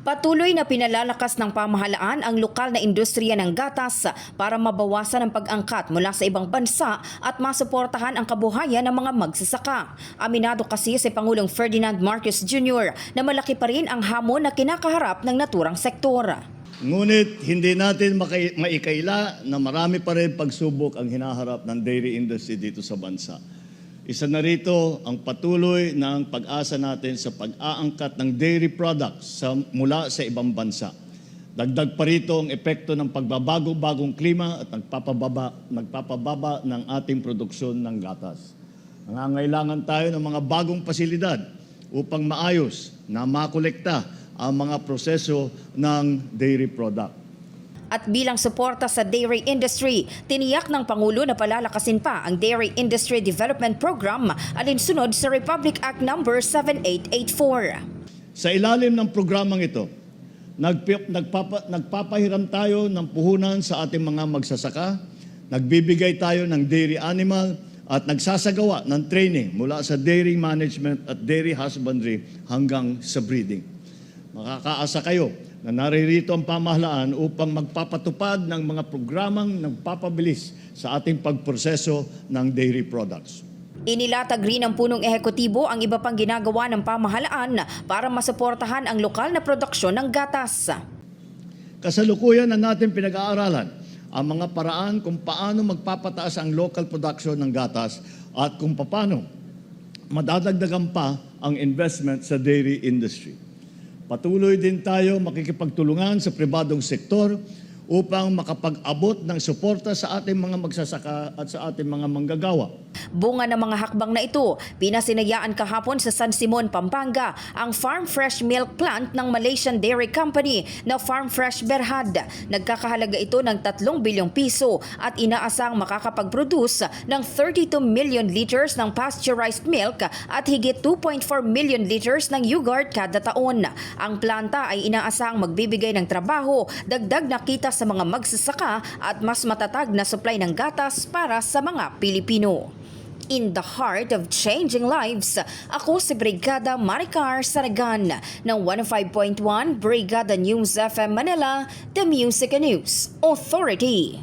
Patuloy na pinalalakas ng pamahalaan ang lokal na industriya ng gatas para mabawasan ang pag-angkat mula sa ibang bansa at masuportahan ang kabuhayan ng mga magsasaka. Aminado kasi si Pangulong Ferdinand Marcos Jr. na malaki pa rin ang hamon na kinakaharap ng naturang sektor. Ngunit hindi natin maikaila na marami pa rin pagsubok ang hinaharap ng dairy industry dito sa bansa. Isa na rito ang patuloy ng pag-asa natin sa pag-aangkat ng dairy products mula sa ibang bansa. Dagdag pa rito ang epekto ng pagbabago-bagong klima at nagpapababa ng ating produksyon ng gatas. Nangangailangan tayo ng mga bagong pasilidad upang maayos na makolekta ang mga proseso ng dairy product. At bilang suporta sa dairy industry, tiniyak ng Pangulo na palalakasin pa ang Dairy Industry Development Program alinsunod sa Republic Act No. 7884. Sa ilalim ng programang ito, nagpapahiram tayo ng puhunan sa ating mga magsasaka, nagbibigay tayo ng dairy animal at nagsasagawa ng training mula sa dairy management at dairy husbandry hanggang sa breeding. Makakaasa kayo na naririto ang pamahalaan upang magpapatupad ng mga programang nagpapabilis sa ating pagproseso ng dairy products. Inilatag rin ng punong ehekutibo ang iba pang ginagawa ng pamahalaan para masuportahan ang lokal na produksyon ng gatas. Kasalukuyan na natin pinag-aaralan ang mga paraan kung paano magpapataas ang local production ng gatas at kung paano madadagdagan pa ang investment sa dairy industry. Patuloy din tayo makikipagtulungan sa pribadong sektor upang makapag-abot ng suporta sa ating mga magsasaka at sa ating mga manggagawa. Bunga ng mga hakbang na ito, pinasinayaan kahapon sa San Simon, Pampanga ang Farm Fresh Milk Plant ng Malaysian Dairy Company na Farm Fresh Berhad. Nagkakahalaga ito ng 3 bilyong piso at inaasang makakapag-produce ng 32 million liters ng pasteurized milk at higit 2.4 million liters ng yogurt kada taon. Ang planta ay inaasang magbibigay ng trabaho, dagdag na kita sa mga magsasaka at mas matatag na supply ng gatas para sa mga Pilipino. In the heart of changing lives, ako si Brigada Maricar Saragan ng 105.1 Brigada News FM Manila, The Music and News Authority.